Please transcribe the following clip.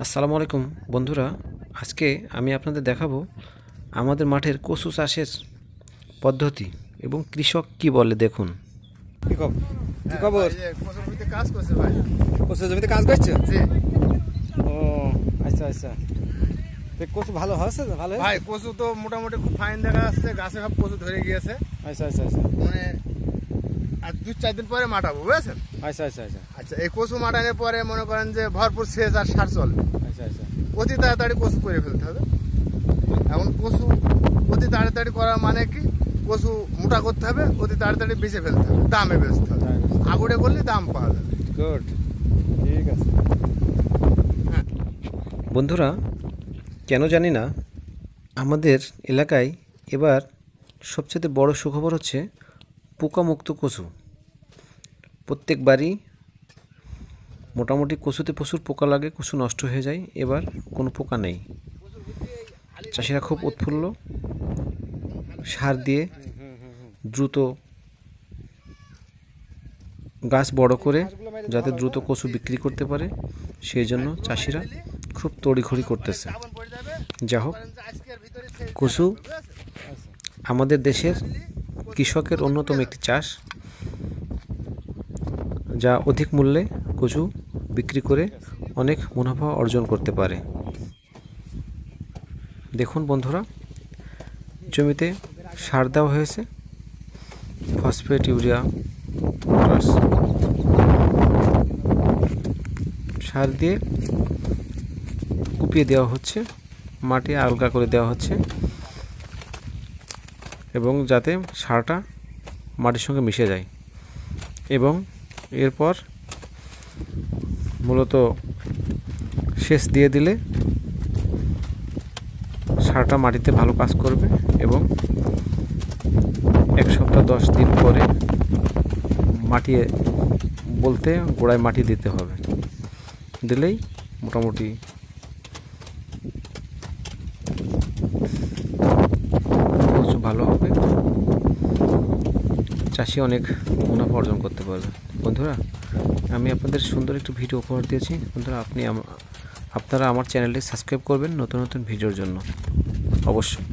আসসালামু আলাইকুম বন্ধুরা, আজকে আমি আপনাদের দেখাবো আমাদের মাঠের কচু চাষের পদ্ধতি এবং কৃষক কি বলে। দেখুন কি খবর? কি খবর? কচুর জমিতে কাজ করছে ভাই। কচুর জমিতে কাজ করছে? জি। ও আচ্ছা আচ্ছা, কচু ভালো হয়েছে? ভালো ভাই কচু তো মোটামুটি খুব ফাইন দেখা যাচ্ছে, গাছে সব কচু ধরে গিয়েছে। আচ্ছা আচ্ছা আচ্ছা, মানে আর 2-4 দিন পরে মাটাবো, বুঝেছেন? আচ্ছা আচ্ছা আচ্ছা আচ্ছা, এই কচু মাটানোর পরে মনে করেন যে ভরপুর সেচ আর সার চলবে। আচ্ছা আচ্ছা, অতি তাড়াতাড়ি কচু করে ফেলতে হবে। এখন কচু অতি তাড়াতাড়ি করা মানে কি, কচু মোটা করতে হবে, অতি তাড়াতাড়ি বেঁচে ফেলতে হবে, দামে বেচতে হবে। আগুড়ে করলে দাম পাওয়া যাবে। গুড, ঠিক আছে। বন্ধুরা, কেন জানি না আমাদের এলাকায় এবার সবচেয়ে বড় সুখবর হচ্ছে পোকামুক্ত কচু। প্রত্যেকবারই মোটামুটি কচুতে প্রচুর পোকা লাগে, কচু নষ্ট হয়ে যায়। এবার কোনো পোকা নেই, চাষিরা খুব উৎফুল্ল। সার দিয়ে দ্রুত গাছ বড় করে যাতে দ্রুত কচু বিক্রি করতে পারে, সেই জন্য চাষিরা খুব তড়িঘড়ি করতেছে। যা হোক, কচু আমাদের দেশের কৃষকের অন্যতম একটি চাষ, যা অধিক মূল্যে কচু বিক্রি করে অনেক মুনাফা অর্জন করতে পারে। দেখুন বন্ধুরা, জমিতে সার দেওয়া হয়েছে, ফসফেট, ইউরিয়া, পটাশ। সার দিয়ে কুপিয়ে দেওয়া হচ্ছে, মাটি আলগা করে দেওয়া হচ্ছে, এবং যাতে সারটা মাটির সঙ্গে মিশে যায়। এবং এরপর মূলত সেচ দিয়ে দিলে সারটা মাটিতে ভালো কাজ করবে, এবং 1 সপ্তাহ 10 দিন পরে মাটি বলতে গোড়ায় মাটি দিতে হবে। দিলেই মোটামুটি কচু ভালো হবে, চাষি অনেক মুনাফা অর্জন করতে পারবে। বন্ধুরা, আমি আপনাদের সুন্দর একটি ভিডিও উপহার দিয়েছি। বন্ধুরা, আপনারা আমার চ্যানেলটি সাবস্ক্রাইব করবেন নতুন নতুন ভিডিওর জন্য অবশ্যই।